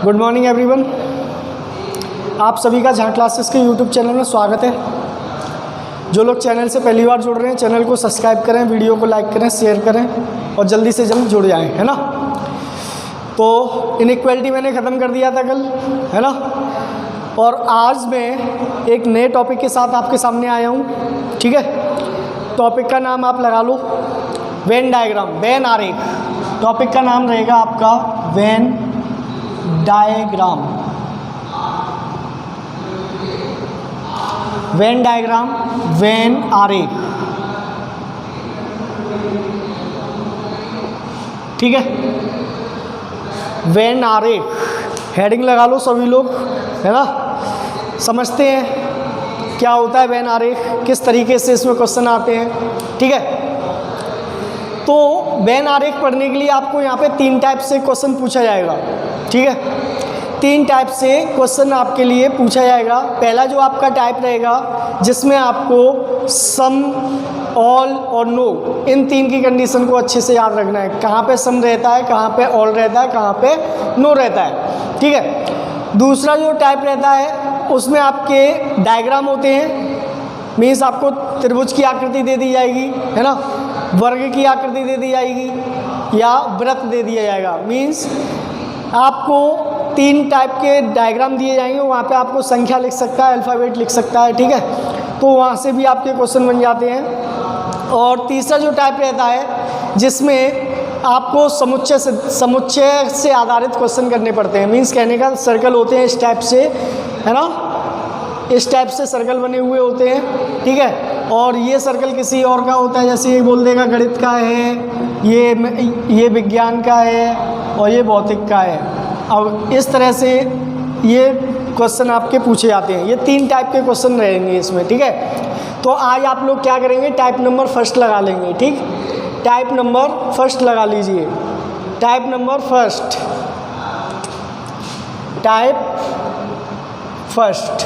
Good morning everyone. आप सभी का जहाँ क्लासेस के यूट्यूब चैनल में स्वागत है। जो लोग चैनल से पहली बार जुड़ रहे हैं, चैनल को सब्सक्राइब करें, वीडियो को लाइक करें, शेयर करें और जल्दी से जल्द जुड़ जाएं, है ना। तो इनइक्वालिटी मैंने ख़त्म कर दिया था कल, है ना। और आज मैं एक नए टॉपिक के साथ आपके सामने आया हूँ, ठीक है। टॉपिक का नाम आप लगा लो वेन डायग्राम, वेन आरेख। टॉपिक का नाम रहेगा आपका Venn diagram, Venn diagram, when आरेख, ठीक है। वेन आरेख हेडिंग लगा लो सभी लोग, है ना। समझते हैं क्या होता है वेन आरेख, किस तरीके से इसमें क्वेश्चन आते हैं, ठीक है। तो वेन आरेख पढ़ने के लिए आपको यहाँ पे 3 टाइप से क्वेश्चन पूछा जाएगा, ठीक है। 3 टाइप से क्वेश्चन आपके लिए पूछा जाएगा। पहला जो आपका टाइप रहेगा जिसमें आपको सम, ऑल और नो, इन 3 की कंडीशन को अच्छे से याद रखना है। कहाँ पे सम रहता है, कहाँ पे ऑल रहता है, कहाँ पे नो रहता है, ठीक है। दूसरा जो टाइप रहता है उसमें आपके डायग्राम होते हैं, मीन्स आपको त्रिभुज की आकृति दे दी जाएगी, है ना, वर्ग की आकृति दे दी जाएगी या वृत्त दे दिया जाएगा। मीन्स आपको 3 टाइप के डायग्राम दिए जाएंगे, वहाँ पे आपको संख्या लिख सकता है, अल्फ़ाबेट लिख सकता है, ठीक है। तो वहाँ से भी आपके क्वेश्चन बन जाते हैं। और तीसरा जो टाइप रहता है जिसमें आपको समुच्चय से आधारित क्वेश्चन करने पड़ते हैं। मीन्स कहने का सर्कल होते हैं इस टाइप से, है ना, इस टाइप से सर्कल बने हुए होते हैं, ठीक है। और ये सर्कल किसी और का होता है, जैसे ये बोल देगा गणित का है, ये विज्ञान का है और ये भौतिक का है। अब इस तरह से ये क्वेश्चन आपके पूछे जाते हैं। ये 3 टाइप के क्वेश्चन रहेंगे इसमें, ठीक है। तो आज आप लोग क्या करेंगे, टाइप नंबर फर्स्ट लगा लेंगे, ठीक। टाइप नंबर फर्स्ट लगा लीजिए, type number first, type first.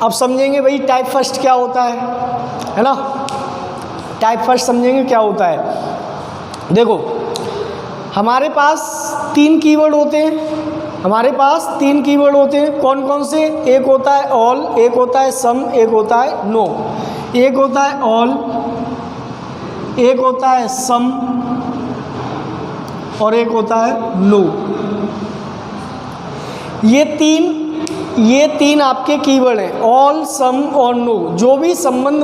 अब समझेंगे भाई टाइप फर्स्ट क्या होता है ना। टाइप फर्स्ट समझेंगे क्या होता है। देखो हमारे पास 3 कीवर्ड होते हैं, हमारे पास 3 कीवर्ड होते हैं। कौन कौन से? एक होता है ऑल, एक होता है सम, एक होता है नो। एक होता है ऑल, एक होता है सम और एक होता है नो। ये तीन आपके कीवर्ड हैं, ऑल, सम और नो। जो भी संबंध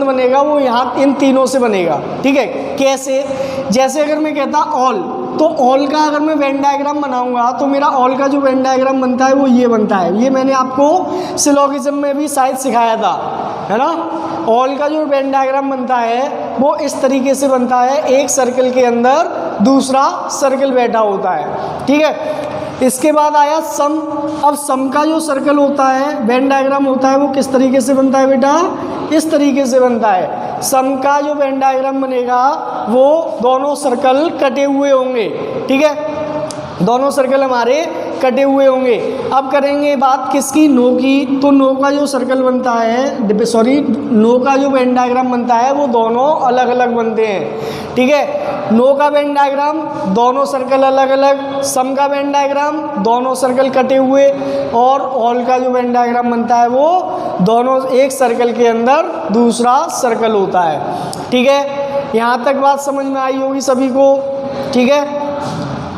बनेगा वो यहाँ इन तीनों से बनेगा, ठीक है। कैसे? जैसे अगर मैं कहता ऑल, तो ऑल का अगर मैं वेन डायग्राम बनाऊंगा तो मेरा ऑल का जो वेन डायग्राम बनता है वो ये बनता है। ये मैंने आपको सिलोगिज्म में भी शायद सिखाया था, है ना। ऑल का जो वेन डायग्राम बनता है वो इस तरीके से बनता है, एक सर्कल के अंदर दूसरा सर्कल बैठा होता है, ठीक है। इसके बाद आया सम। अब सम का जो सर्कल होता है, वेन डायग्राम होता है, वो किस तरीके से बनता है बेटा? इस तरीके से बनता है। सम का जो वेन डायग्राम बनेगा वो दोनों सर्कल कटे हुए होंगे, ठीक है। दोनों सर्कल हमारे कटे हुए होंगे। अब करेंगे बात किसकी? नो की। तो नो का जो सर्कल बनता है, नो का जो वेन डायग्राम बनता है वो दोनों अलग अलग बनते हैं, ठीक है। नो का वेन डायग्राम दोनों सर्कल अलग अलग, सम का वेन डायग्राम दोनों सर्कल कटे हुए, और ऑल का जो वेन डायग्राम बनता है वो दोनों एक सर्कल के अंदर दूसरा सर्कल होता है, ठीक है। यहाँ तक बात समझ में आई होगी सभी को, ठीक है।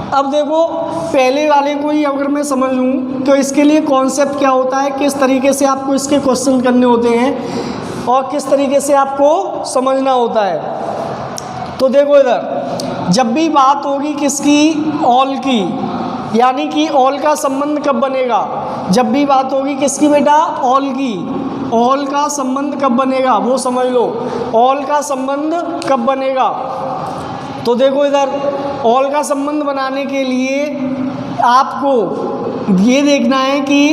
अब देखो पहले वाले को ही अगर मैं समझ लूँ तो इसके लिए कॉन्सेप्ट क्या होता है, किस तरीके से आपको इसके क्वेश्चन करने होते हैं और किस तरीके से आपको समझना होता है। तो देखो इधर जब भी बात होगी किसकी? ऑल की, यानी कि ऑल का संबंध कब बनेगा? जब भी बात होगी किसकी बेटा? ऑल की। ऑल का संबंध कब बनेगा वो समझ लो। ऑल का संबंध कब बनेगा? तो देखो इधर ऑल का संबंध बनाने के लिए आपको ये देखना है कि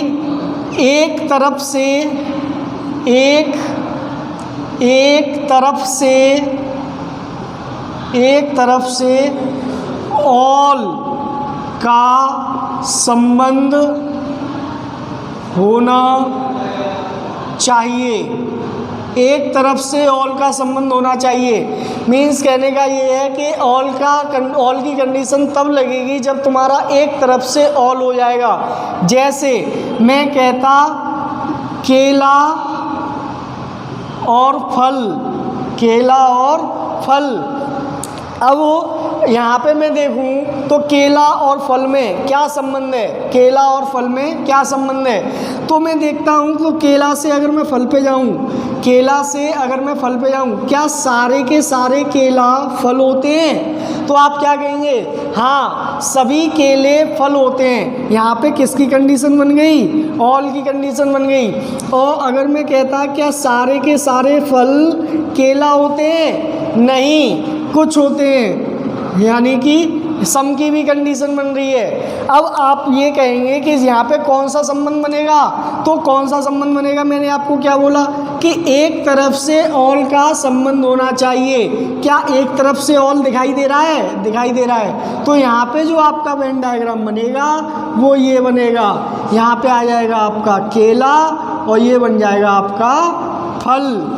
एक तरफ से ऑल का संबंध होना चाहिए, एक तरफ से ऑल का संबंध होना चाहिए। मीन्स कहने का ये है कि ऑल की कंडीशन तब लगेगी जब तुम्हारा एक तरफ से ऑल हो जाएगा। जैसे मैं कहता केला और फल, केला और फल। अब यहाँ पे मैं देखूँ तो केला और फल में क्या संबंध है, केला और फल में क्या संबंध है। तो मैं देखता हूँ तो केला से अगर मैं फल पे जाऊँ, केला से अगर मैं फल पे जाऊँ, क्या सारे के सारे केला फल होते हैं? तो आप क्या कहेंगे, हाँ सभी केले फल होते हैं। यहाँ पे किसकी कंडीशन बन गई, ऑल की कंडीशन बन गई। और अगर मैं कहता क्या सारे के सारे फल केला होते हैं, नहीं कुछ होते हैं, यानी कि सम की भी कंडीशन बन रही है। अब आप ये कहेंगे कि यहाँ पे कौन सा संबंध बनेगा, तो कौन सा संबंध बनेगा, मैंने आपको क्या बोला कि एक तरफ से ऑल का संबंध होना चाहिए। क्या एक तरफ से ऑल दिखाई दे रहा है, दिखाई दे रहा है। तो यहाँ पे जो आपका वेन डायग्राम बनेगा वो ये बनेगा, यहाँ पे आ जाएगा आपका केला और ये बन जाएगा आपका फल।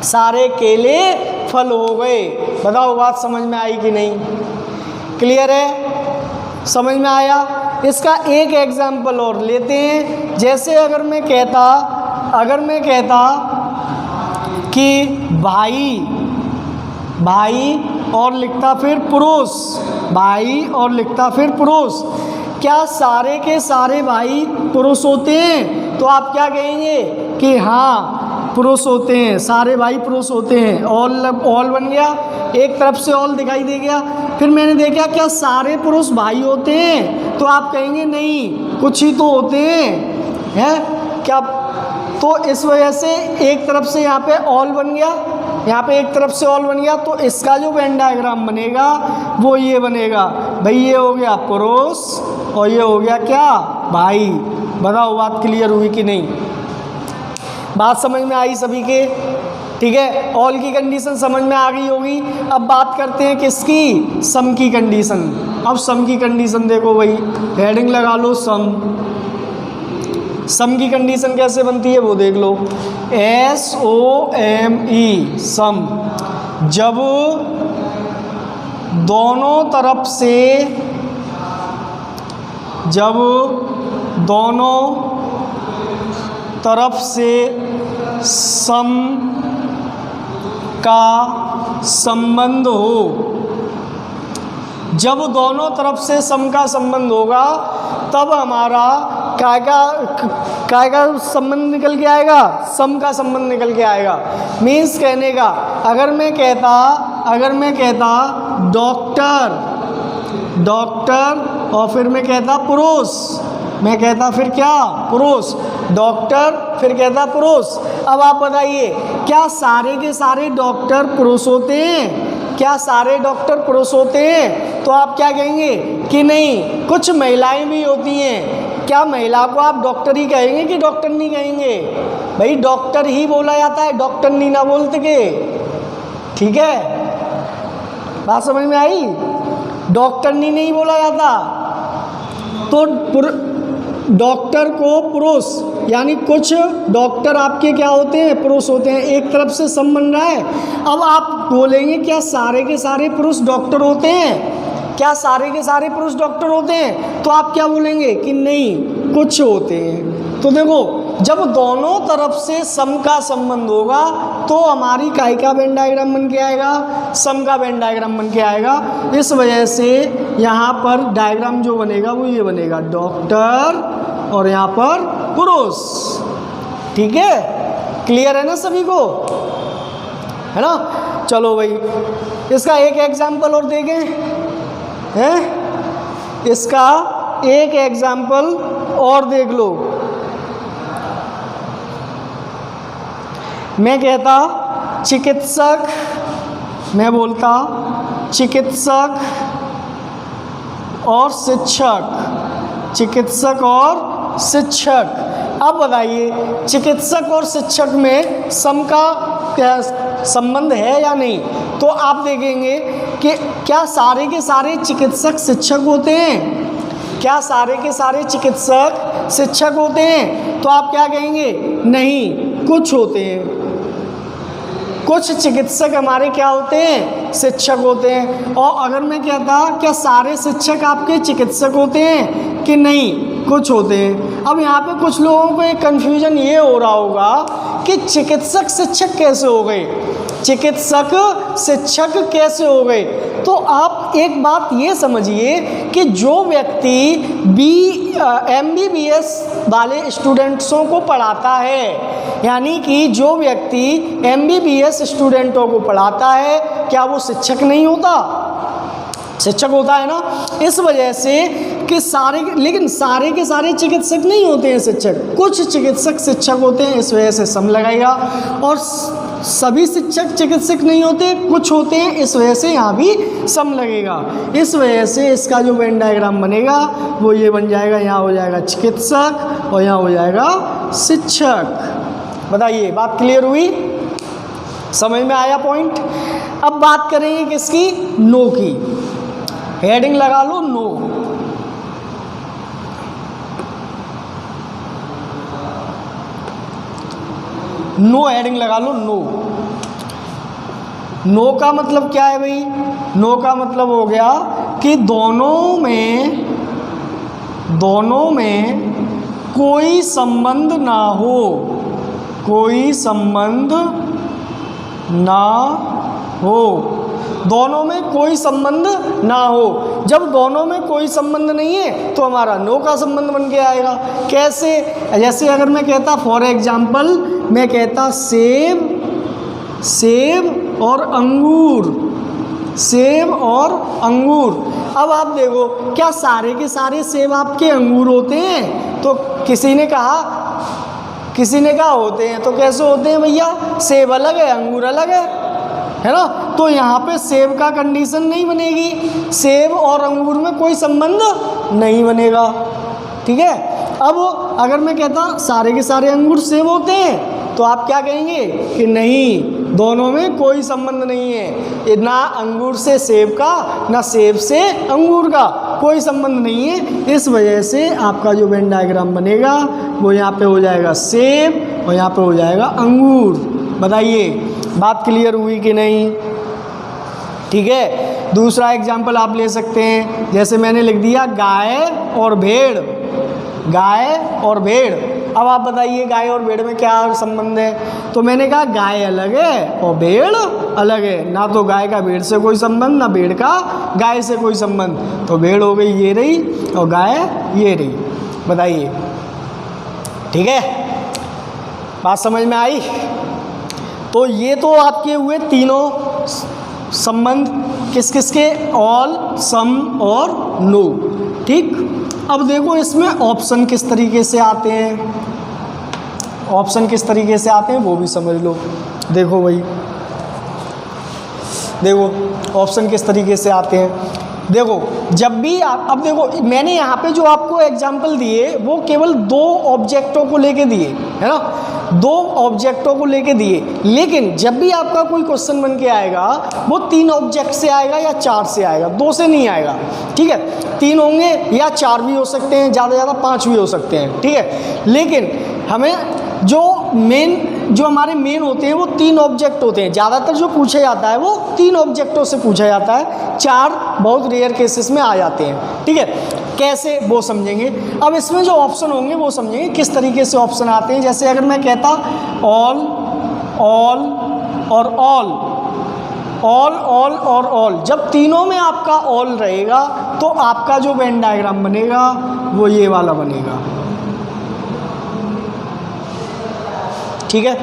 सारे केले फल हो गए। बताओ बात समझ में आई कि नहीं, क्लियर है, समझ में आया। इसका एक एग्जाम्पल और लेते हैं। जैसे अगर मैं कहता कि भाई, भाई और लिखता फिर पुरुष, भाई और लिखता फिर पुरुष, क्या सारे के सारे भाई पुरुष होते हैं? तो आप क्या कहेंगे कि हाँ पुरुष होते हैं, सारे भाई पुरुष होते हैं। ऑल बन गया, एक तरफ से ऑल दिखाई दे गया। फिर मैंने देखा क्या सारे पुरुष भाई होते हैं? तो आप कहेंगे नहीं कुछ ही तो होते हैं क्या। तो इस वजह से एक तरफ से यहाँ पे ऑल बन गया, यहाँ पे एक तरफ से ऑल बन गया। तो इसका जो वेन डायग्राम बनेगा वो ये बनेगा भाई, ये हो गया पुरुष और ये हो गया क्या, भाई। बताओ बात क्लियर हुई कि नहीं, बात समझ में आई सभी के, ठीक है। ऑल की कंडीशन समझ में आ गई होगी। अब बात करते हैं किसकी, सम की कंडीशन। अब सम की कंडीशन देखो भाई, हेडिंग लगा लो सम। सम की कंडीशन कैसे बनती है वो देख लो, SOME सम। जब दोनों तरफ से सम का संबंध हो, जब दोनों तरफ से सम का संबंध होगा तब हमारा काय का संबंध निकल के आएगा, सम का संबंध निकल के आएगा। मीन्स कहने का अगर मैं कहता डॉक्टर और फिर मैं कहता पुरुष, मैं कहता फिर क्या, पुरुष, डॉक्टर, फिर कहता पुरुष। अब आप बताइए क्या सारे के सारे डॉक्टर पुरुष होते हैं? क्या सारे डॉक्टर पुरुष होते हैं? तो आप क्या कहेंगे कि नहीं कुछ महिलाएं भी होती हैं। क्या महिला को आप डॉक्टर ही कहेंगे कि डॉक्टर नहीं कहेंगे? भाई डॉक्टर ही बोला जाता है, डॉक्टर नहीं ना बोलते के, ठीक है। बात समझ में आई, डॉक्टर नहीं बोला जाता। तो डॉक्टर को पुरुष, यानी कुछ डॉक्टर आपके क्या होते हैं, पुरुष होते हैं। एक तरफ से सम बन रहा है। अब आप बोलेंगे क्या सारे के सारे पुरुष डॉक्टर होते हैं? क्या सारे के सारे पुरुष डॉक्टर होते हैं? तो आप क्या बोलेंगे कि नहीं कुछ होते हैं। तो देखो जब दोनों तरफ से सम का संबंध होगा तो हमारी काय का वेन डायग्राम बन के आएगा, सम का वेन डायग्राम बन के आएगा। इस वजह से यहाँ पर डायग्राम जो बनेगा वो ये बनेगा, डॉक्टर और यहाँ पर पुरुष, ठीक है। क्लियर है ना सभी को, है ना। चलो भाई इसका एक एग्जाम्पल और देखें, हैं इसका एक एग्जाम्पल और देख लो। मैं कहता चिकित्सक, मैं बोलता चिकित्सक और शिक्षक, चिकित्सक और शिक्षक। अब बताइए चिकित्सक और शिक्षक में सम का क्या संबंध है या नहीं? तो आप देखेंगे कि क्या सारे के सारे चिकित्सक शिक्षक होते हैं? क्या सारे के सारे चिकित्सक शिक्षक होते हैं? तो आप क्या कहेंगे नहीं कुछ होते हैं, कुछ चिकित्सक हमारे क्या होते हैं, शिक्षक होते हैं। और अगर मैं कहता क्या सारे शिक्षक आपके चिकित्सक होते हैं कि नहीं, कुछ होते हैं। अब यहाँ पे कुछ लोगों को एक कन्फ्यूजन ये हो रहा होगा कि चिकित्सक शिक्षक कैसे हो गए, चिकित्सक शिक्षक कैसे हो गए। तो आप एक बात ये समझिए कि जो व्यक्ति MBBS वाले स्टूडेंट्सों को पढ़ाता है, यानी कि जो व्यक्ति MBBS स्टूडेंटों को पढ़ाता है, क्या वो शिक्षक नहीं होता, शिक्षक होता है ना। इस वजह से कि लेकिन सारे के सारे चिकित्सक नहीं होते हैं शिक्षक, कुछ चिकित्सक शिक्षक होते हैं, इस वजह से सम लगाएगा। और सभी शिक्षक चिकित्सक नहीं होते, कुछ होते हैं, इस वजह से यहाँ भी सम लगेगा। इस वजह से इसका जो वेन डायग्राम बनेगा वो ये बन जाएगा, यहाँ हो जाएगा चिकित्सक और यहाँ हो जाएगा शिक्षक। बताइए बात क्लियर हुई, समझ में आया पॉइंट। अब बात करेंगे किसकी, नो की। हेडिंग लगा लो नो। नो हेडिंग लगा लो नो। नो का मतलब क्या है भाई, नो का मतलब हो गया कि दोनों में कोई संबंध ना हो, कोई संबंध ना हो, दोनों में कोई संबंध ना हो। जब दोनों में कोई संबंध नहीं है तो हमारा नो का संबंध बन के आएगा। कैसे, जैसे अगर मैं कहता फॉर एग्जाम्पल, मैं कहता सेब और अंगूर, सेब और अंगूर। अब आप देखो क्या सारे के सारे सेब आपके अंगूर होते हैं, तो किसी ने कहा होते हैं, तो कैसे होते हैं भैया, सेब अलग है अंगूर अलग है ना। तो यहाँ पे सेब का कंडीशन नहीं बनेगी, सेब और अंगूर में कोई संबंध नहीं बनेगा, ठीक है। अब अगर मैं कहता सारे के सारे अंगूर सेब होते हैं, तो आप क्या कहेंगे कि नहीं, दोनों में कोई संबंध नहीं है, ना अंगूर से सेब का ना सेब से अंगूर का कोई संबंध नहीं है। इस वजह से आपका जो वेन डायग्राम बनेगा वो यहाँ पे हो जाएगा सेब और यहाँ पे हो जाएगा अंगूर। बताइए बात क्लियर हुई कि नहीं, ठीक है। दूसरा एग्जाम्पल आप ले सकते हैं, जैसे मैंने लिख दिया गाय और भेड़, गाय और भेड़। अब आप बताइए गाय और भेड़ में क्या संबंध है, तो मैंने कहा गाय अलग है और भेड़ अलग है, ना तो गाय का भेड़ से कोई संबंध ना भेड़ का गाय से कोई संबंध, तो भेड़ हो गई ये रही और गाय ये रही। बताइए ठीक है, बात समझ में आई। तो ये तो आपके हुए तीनों संबंध, किस किस के, ऑल, सम और नो, ठीक। अब देखो इसमें ऑप्शन किस तरीके से आते हैं, ऑप्शन किस तरीके से आते हैं वो भी समझ लो। देखो भाई, देखो ऑप्शन किस तरीके से आते हैं। देखो जब भी आप, अब देखो मैंने यहाँ पे जो आपको एग्जाम्पल दिए वो केवल दो ऑब्जेक्टों को लेके दिए, है ना, दो ऑब्जेक्टों को लेके दिए। लेकिन जब भी आपका कोई क्वेश्चन बन के आएगा वो तीन ऑब्जेक्ट से आएगा या चार से आएगा, दो से नहीं आएगा, ठीक है। तीन होंगे या चार भी हो सकते हैं, ज़्यादा ज़्यादा पाँच भी हो सकते हैं, ठीक है। लेकिन हमें जो हमारे मेन होते हैं वो तीन ऑब्जेक्ट होते हैं। ज़्यादातर जो पूछा जाता है वो तीन ऑब्जेक्टों से पूछा जाता है, चार बहुत रेयर केसेस में आ जाते हैं, ठीक है। कैसे वो समझेंगे। अब इसमें जो ऑप्शन होंगे वो समझेंगे किस तरीके से ऑप्शन आते हैं। जैसे अगर मैं कहता ऑल, ऑल और ऑल, ऑल, ऑल और ऑल, जब तीनों में आपका ऑल रहेगा तो आपका जो वेन डायग्राम बनेगा वो ये वाला बनेगा, ठीक है।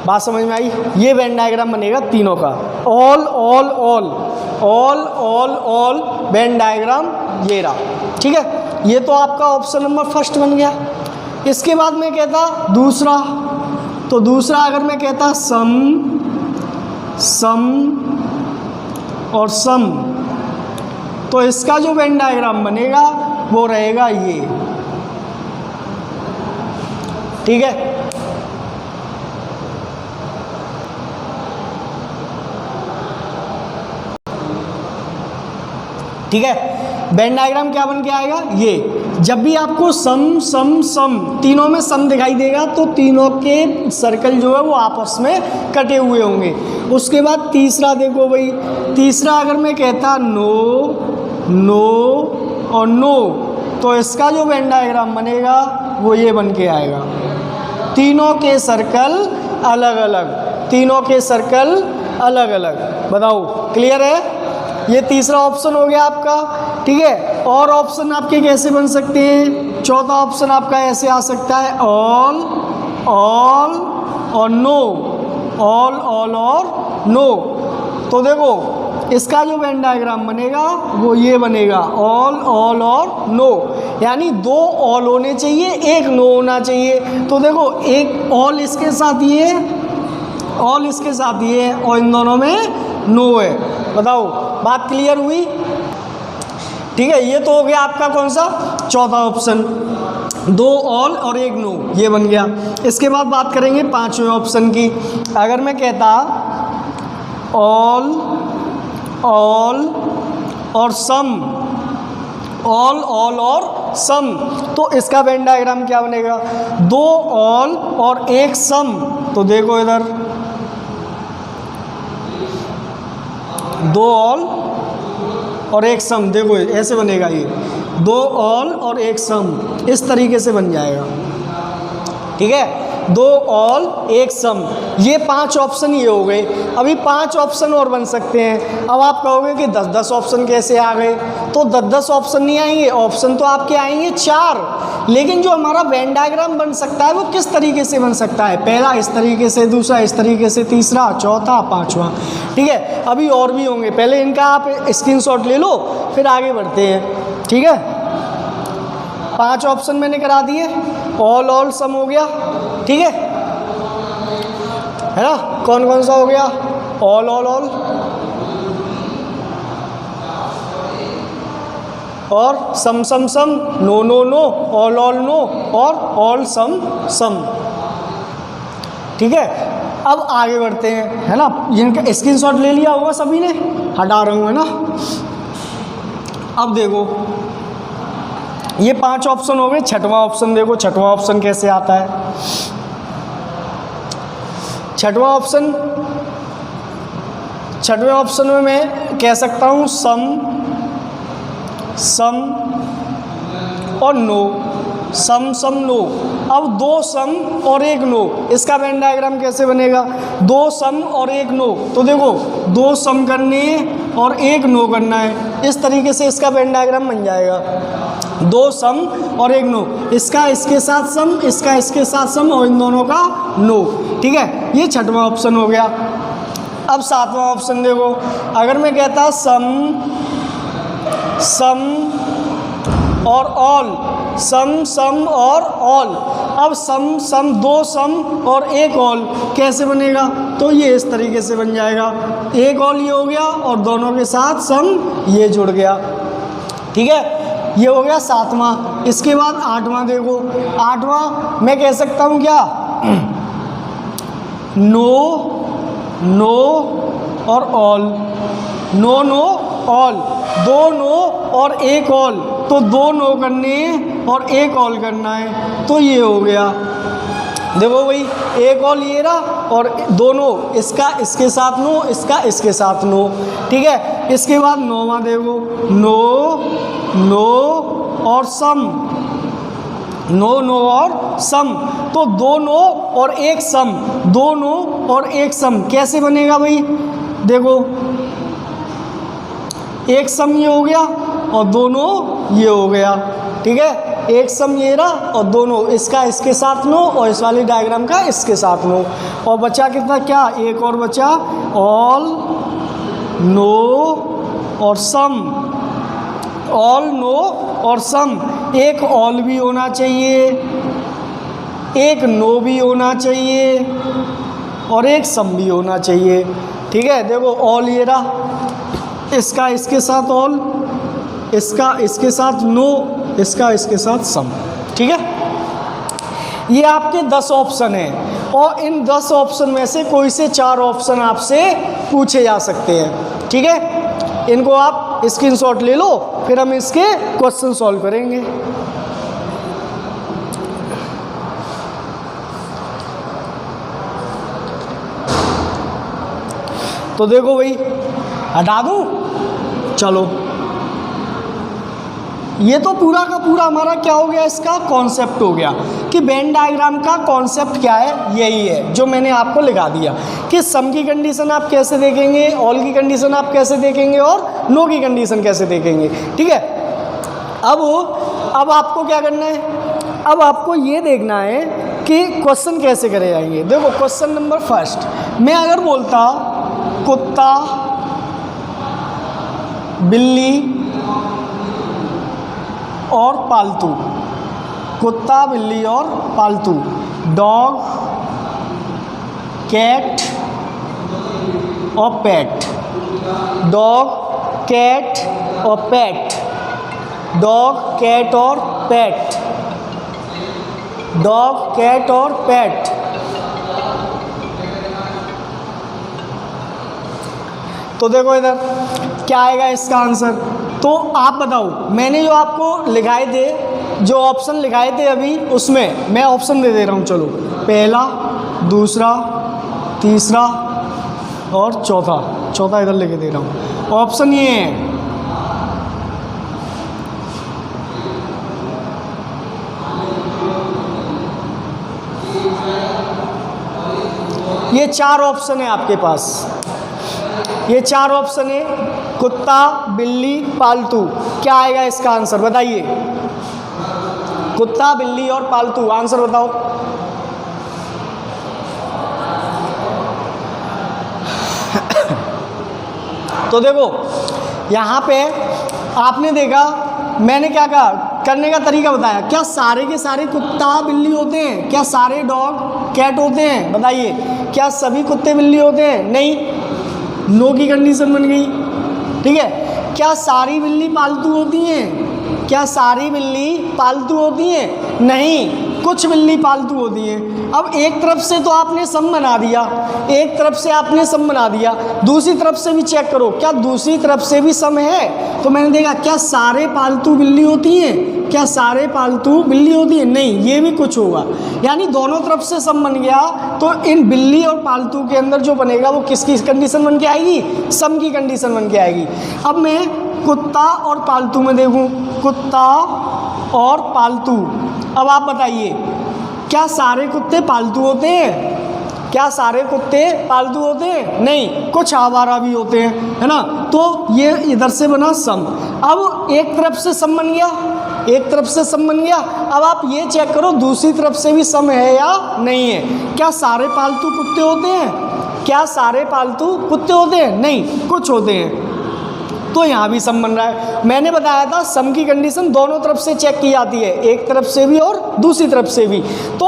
बात समझ में आई, ये वेन डायग्राम बनेगा तीनों का, all, all, all, all, all, all, Venn diagram ये रहा, ठीक है। ये तो आपका ऑप्शन नंबर फर्स्ट बन गया। इसके बाद मैं कहता दूसरा, तो दूसरा अगर मैं कहता सम, सम और सम, तो इसका जो वेन डायग्राम बनेगा वो रहेगा ये, ठीक है। ठीक है। वेन डायग्राम क्या बन के आएगा, ये जब भी आपको सम सम सम तीनों में सम दिखाई देगा तो तीनों के सर्कल जो है वो आपस में कटे हुए होंगे। उसके बाद तीसरा देखो भाई, तीसरा अगर मैं कहता नो नो और नो, तो इसका जो वेन डायग्राम बनेगा वो ये बन के आएगा, तीनों के सर्कल अलग अलग, तीनों के सर्कल अलग अलग। बताओ क्लियर है? ये तीसरा ऑप्शन हो गया आपका, ठीक है। और ऑप्शन आपके कैसे बन सकते हैं? चौथा ऑप्शन आपका ऐसे आ सकता है, ऑल ऑल और नो, ऑल ऑल और नो। तो देखो इसका जो वेन डायग्राम बनेगा वो ये बनेगा, ऑल ऑल और नो, यानी दो ऑल होने चाहिए, एक नो होना चाहिए। तो देखो एक ऑल इसके साथ ये, ऑल इसके साथ ये, और इन दोनों में नो है। बताओ बात क्लियर हुई? ठीक है, ये तो हो गया आपका कौन सा, चौथा ऑप्शन, दो ऑल और एक नो, ये बन गया। इसके बाद बात करेंगे पांचवें ऑप्शन की। अगर मैं कहता ऑल ऑल और सम, ऑल ऑल और सम, तो इसका वेन डायग्राम क्या बनेगा, दो ऑल और एक सम। तो देखो इधर दो ऑल और एक सम, देखो ऐसे बनेगा, ये दो ऑल और एक सम इस तरीके से बन जाएगा, ठीक है। दो ऑल एक सम, ये पांच ऑप्शन ये हो गए। अभी पांच ऑप्शन और बन सकते हैं। अब आप कहोगे कि 10-10 ऑप्शन कैसे आ गए? तो 10-10 ऑप्शन नहीं आएंगे, ऑप्शन तो आपके आएंगे 4, लेकिन जो हमारा वेन डायग्राम बन सकता है वो किस तरीके से बन सकता है, पहला इस तरीके से, दूसरा इस तरीके से, तीसरा, चौथा, पांचवा, ठीक है। अभी और भी होंगे, पहले इनका आप स्क्रीनशॉट ले लो फिर आगे बढ़ते हैं, ठीक है। 5 ऑप्शन मैंने करा दिए, ऑल ऑल सम हो गया, ठीक है ना। कौन कौन सा हो गया, ऑल ऑल ऑल और some some some, no no no, all all no और ऑल सम सम, ठीक है। अब आगे बढ़ते हैं, है ना। जिनका स्क्रीनशॉट ले लिया होगा सभी ने, हटा रहा हूँ, है ना। अब देखो ये 5 ऑप्शन हो गए। छठवां ऑप्शन देखो, छठवां ऑप्शन कैसे आता है। छठवां ऑप्शन, छठवें ऑप्शन में मैं कह सकता हूँ सम सम और नो, सम सम नो। अब दो सम और एक नो, इसका वेन डायग्राम कैसे बनेगा, दो सम और एक नो। तो देखो दो सम करने हैं और एक नो करना है, इस तरीके से इसका वेन डायग्राम बन जाएगा, दो सम और एक नो, इसका इसके साथ सम, इसका इसके साथ सम और इन दोनों का नो, ठीक है। ये छठवां ऑप्शन हो गया। अब सातवां ऑप्शन देखो, अगर मैं कहता सम सम और ऑल, सम सम और ऑल। अब सम सम, दो सम और एक ऑल कैसे बनेगा, तो ये इस तरीके से बन जाएगा, एक ऑल ये हो गया और दोनों के साथ सम ये जुड़ गया, ठीक है। ये हो गया सातवां। इसके बाद आठवां देखो, आठवां मैं कह सकता हूँ क्या, नो नो और ऑल, नो नो ऑल, दो नो और एक ऑल, तो दो नो करने और एक ऑल करना है, तो ये हो गया। देखो भाई एक ऑल ये रहा और दोनों, इसका इसके साथ नो, इसका इसके साथ नो, ठीक है। इसके बाद नौवां देखो, नो नो और सम, नो नो और सम, तो दो नो और एक सम, दो नो और एक सम कैसे बनेगा भाई, देखो एक सम ये हो गया और दोनों ये हो गया, ठीक है। एक सम ये रहा और दोनों, इसका इसके साथ नो और इस वाली डायग्राम का इसके साथ नो, और बचा कितना, क्या एक और बचा, ऑल नो और सम, ऑल नो और सम। एक ऑल भी होना चाहिए, एक नो भी होना चाहिए और एक सम भी होना चाहिए, ठीक है। देखो ऑल ये रहा, इसका इसके साथ ऑल, इसका इसके साथ नो, इसका इसके साथ सम, ठीक है। ये आपके 10 ऑप्शन हैं और इन 10 ऑप्शन में से कोई से 4 ऑप्शन आपसे पूछे जा सकते हैं, ठीक है। इनको आप स्क्रीनशॉट ले लो, फिर हम इसके क्वेश्चन सॉल्व करेंगे। तो देखो भाई, हटा दूँ, चलो ये तो पूरा का पूरा हमारा क्या हो गया, इसका कॉन्सेप्ट हो गया कि वेन डायग्राम का कॉन्सेप्ट क्या है, यही है जो मैंने आपको लिखा दिया कि सम की कंडीशन आप कैसे देखेंगे, ऑल की कंडीशन आप कैसे देखेंगे और नो की कंडीशन कैसे देखेंगे। ठीक है, अब आपको क्या करना है, अब आपको ये देखना है कि क्वेश्चन कैसे करे जाएंगे। देखो क्वेश्चन नंबर फर्स्ट, मैं अगर बोलता कुत्ता, बिल्ली और पालतू, कुत्ता बिल्ली और पालतू, डॉग, कैट और पेट, डॉग, कैट और पेट, डॉग, कैट और पेट, डॉग, कैट और पेट। तो देखो इधर क्या आएगा इसका आंसर, तो आप बताओ। मैंने जो आपको लिखाए थे, जो ऑप्शन लिखाए थे अभी, उसमें मैं ऑप्शन दे रहा हूँ। चलो, पहला, दूसरा, तीसरा और चौथा इधर लेके दे रहा हूँ। ऑप्शन ये है, ये 4 ऑप्शन है आपके पास, ये 4 ऑप्शन है, कुत्ता, बिल्ली, पालतू। क्या आएगा इसका आंसर बताइए, कुत्ता, बिल्ली और पालतू, आंसर बताओ। तो देखो यहाँ पे आपने देखा, मैंने क्या कहा, करने का तरीका बताया। क्या सारे के सारे कुत्ता बिल्ली होते हैं? क्या सारे डॉग कैट होते हैं? बताइए, क्या सभी कुत्ते बिल्ली होते हैं? नहीं, नो की कंडीशन बन गई। ठीक है, क्या सारी बिल्ली पालतू होती हैं? क्या सारी बिल्ली पालतू होती हैं? नहीं, कुछ बिल्ली पालतू होती हैं। अब एक तरफ से तो आपने सम बना दिया, एक तरफ से आपने सम बना दिया, दूसरी तरफ से भी चेक करो, क्या दूसरी तरफ से भी सम है? तो मैंने देखा, क्या सारे पालतू बिल्ली होती हैं? क्या सारे पालतू बिल्ली होती है? नहीं, ये भी कुछ होगा। यानी दोनों तरफ से सम बन गया, तो इन बिल्ली और पालतू के अंदर जो बनेगा वो किसकी कंडीशन बन के आएगी? सम की कंडीशन बन के आएगी। अब मैं कुत्ता और पालतू में देखूं, कुत्ता और पालतू। अब आप बताइए, क्या सारे कुत्ते पालतू होते हैं? क्या सारे कुत्ते पालतू होते हैं? नहीं, कुछ आवारा भी होते हैं, है ना। तो ये इधर से बना सम। अब एक तरफ से सम बन गया, एक तरफ से सम बन गया। अब आप ये चेक करो दूसरी तरफ से भी सम है या नहीं है। क्या सारे पालतू कुत्ते होते हैं? क्या सारे पालतू कुत्ते होते हैं? नहीं, कुछ होते हैं। तो यहाँ भी सम बन रहा है। मैंने बताया था सम की कंडीशन दोनों तरफ से चेक की जाती है, एक तरफ से भी और दूसरी तरफ से भी। तो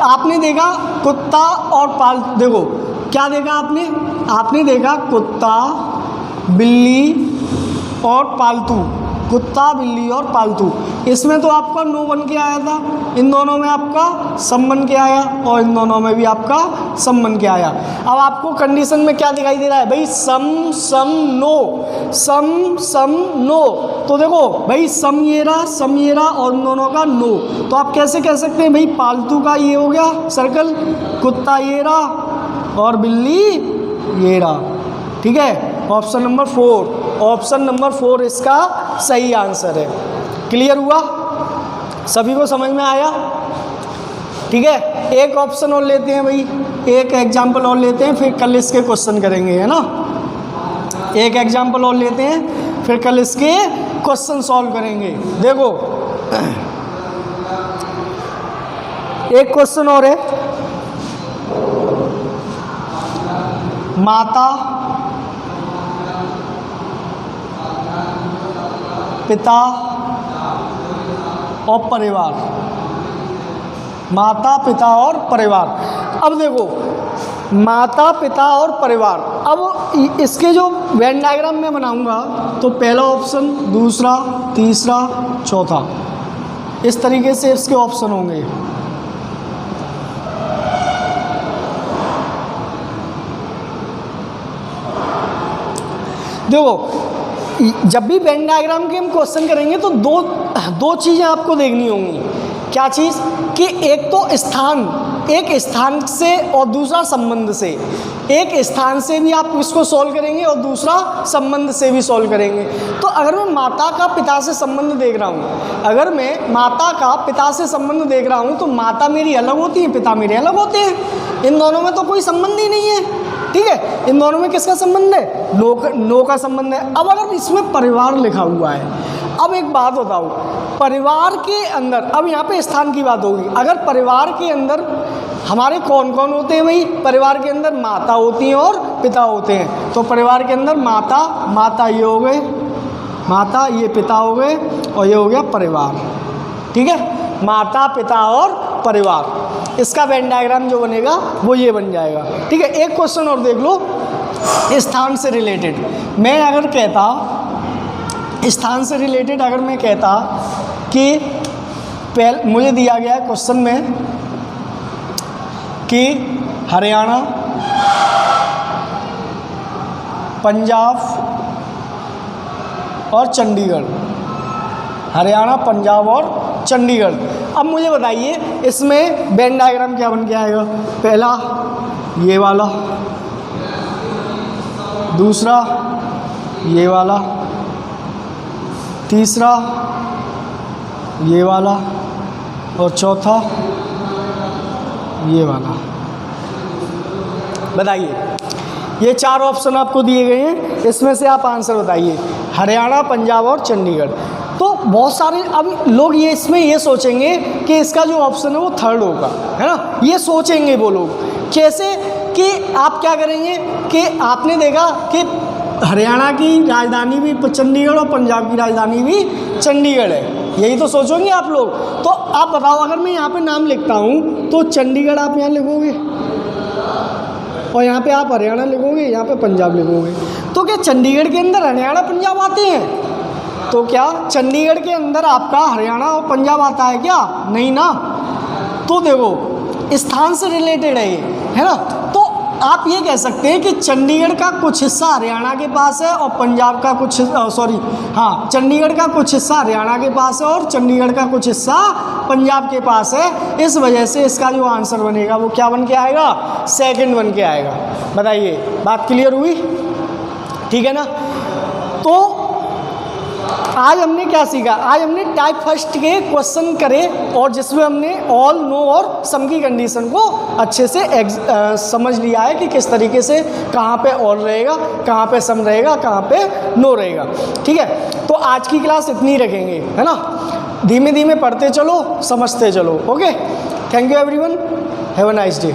आपने देखा कुत्ता और पालतू, देखो क्या देखा आपने देखा कुत्ता, बिल्ली और पालतू, कुत्ता, बिल्ली और पालतू। इसमें तो आपका नो बन के आया था, इन दोनों में आपका सम बन के आया और इन दोनों में भी आपका सम बन के आया। अब आपको कंडीशन में क्या दिखाई दे रहा है भाई? सम सम नो, सम सम नो। तो देखो भाई, सम ये रहा और इन दोनों का नो। तो आप कैसे कह सकते हैं भाई, पालतू का ये हो गया सर्कल, कुत्ता ये रहा और बिल्ली ये रहा। ठीक है, ऑप्शन नंबर 4, ऑप्शन नंबर 4 इसका सही आंसर है। क्लियर हुआ? सभी को समझ में आया? ठीक है, एक ऑप्शन और लेते हैं भाई, एक एग्जाम्पल और लेते हैं, फिर कल इसके क्वेश्चन करेंगे, है ना। एक एग्जाम्पल और लेते हैं, फिर कल इसके क्वेश्चन सॉल्व करेंगे। देखो एक क्वेश्चन और है, माता, पिता और परिवार, माता, पिता और परिवार। अब देखो माता, पिता और परिवार, अब इसके जो वेन डायग्राम में बनाऊंगा तो पहला ऑप्शन, दूसरा, तीसरा, चौथा, इस तरीके से इसके ऑप्शन होंगे। देखो जब भी वेन डायग्राम के हम क्वेश्चन करेंगे तो दो चीज़ें आपको देखनी होंगी। क्या चीज़ कि एक तो स्थान, एक स्थान से और दूसरा संबंध से। एक स्थान से भी आप इसको सॉल्व करेंगे और दूसरा संबंध से भी सॉल्व करेंगे। तो अगर मैं माता का पिता से संबंध देख रहा हूँ, अगर मैं माता का पिता से संबंध देख रहा हूँ तो माता मेरी अलग होती है, पिता मेरे अलग होते हैं। इन दोनों में तो कोई संबंध ही नहीं है, ठीक है। इन दोनों में किसका संबंध है? नो का संबंध है। अब अगर इसमें परिवार लिखा हुआ है, अब एक बात बताओ, परिवार के अंदर, अब यहाँ पे स्थान की बात होगी, अगर परिवार के अंदर हमारे कौन कौन होते हैं भाई? परिवार के अंदर माता होती हैं और पिता होते हैं। तो परिवार के अंदर माता ये हो गए, माता ये पिता हो गए, और ये हो गया परिवार, ठीक है। माता पिता और परिवार, इसका वेन डायग्राम जो बनेगा वो ये बन जाएगा, ठीक है। एक क्वेश्चन और देख लो स्थान से रिलेटेड। मैं अगर कहता स्थान से रिलेटेड, अगर मैं कहता कि मुझे दिया गया है क्वेश्चन में कि हरियाणा, पंजाब और चंडीगढ़, हरियाणा, पंजाब और चंडीगढ़। अब मुझे बताइए इसमें वेन डायग्राम क्या बन के आएगा? पहला ये वाला, दूसरा ये वाला, तीसरा ये वाला, और चौथा ये वाला। बताइए, ये 4 ऑप्शन आपको दिए गए हैं, इसमें से आप आंसर बताइए। हरियाणा, पंजाब और चंडीगढ़। तो बहुत सारे अब लोग ये इसमें ये सोचेंगे कि इसका जो ऑप्शन है वो थर्ड होगा, है ना। ये सोचेंगे वो लोग। कैसे कि आप क्या करेंगे कि आपने देखा कि हरियाणा की राजधानी भी चंडीगढ़ और पंजाब की राजधानी भी चंडीगढ़ है, यही तो सोचोगे आप लोग। तो आप बताओ, अगर मैं यहाँ पे नाम लिखता हूँ तो चंडीगढ़ आप यहाँ लिखोगे और यहाँ पे आप हरियाणा लिखोगे, यहाँ पे पंजाब लिखोगे। तो क्या चंडीगढ़ के अंदर हरियाणा पंजाब आते हैं? तो क्या चंडीगढ़ के अंदर आपका हरियाणा और पंजाब आता है क्या? नहीं ना। तो देखो स्थान से रिलेटेड है ये, है ना। तो आप ये कह सकते हैं कि चंडीगढ़ का कुछ हिस्सा हरियाणा के पास है और पंजाब का कुछ चंडीगढ़ का कुछ हिस्सा हरियाणा के पास है और चंडीगढ़ का कुछ हिस्सा पंजाब के पास है। इस वजह से इसका जो आंसर बनेगा वो क्या बन के आएगा? सेकंड बन के आएगा। बताइए, बात क्लियर हुई? ठीक है ना। तो आज हमने क्या सीखा? आज हमने टाइप फर्स्ट के क्वेश्चन करे और जिसमें हमने ऑल, नो और सम की कंडीशन को अच्छे से समझ लिया है कि किस तरीके से कहाँ पे ऑल रहेगा, कहाँ पे सम रहेगा, कहाँ पे नो रहेगा। ठीक है, तो आज की क्लास इतनी रखेंगे, है ना। धीमे धीमे पढ़ते चलो, समझते चलो। Okay, thank you everyone, have a nice day.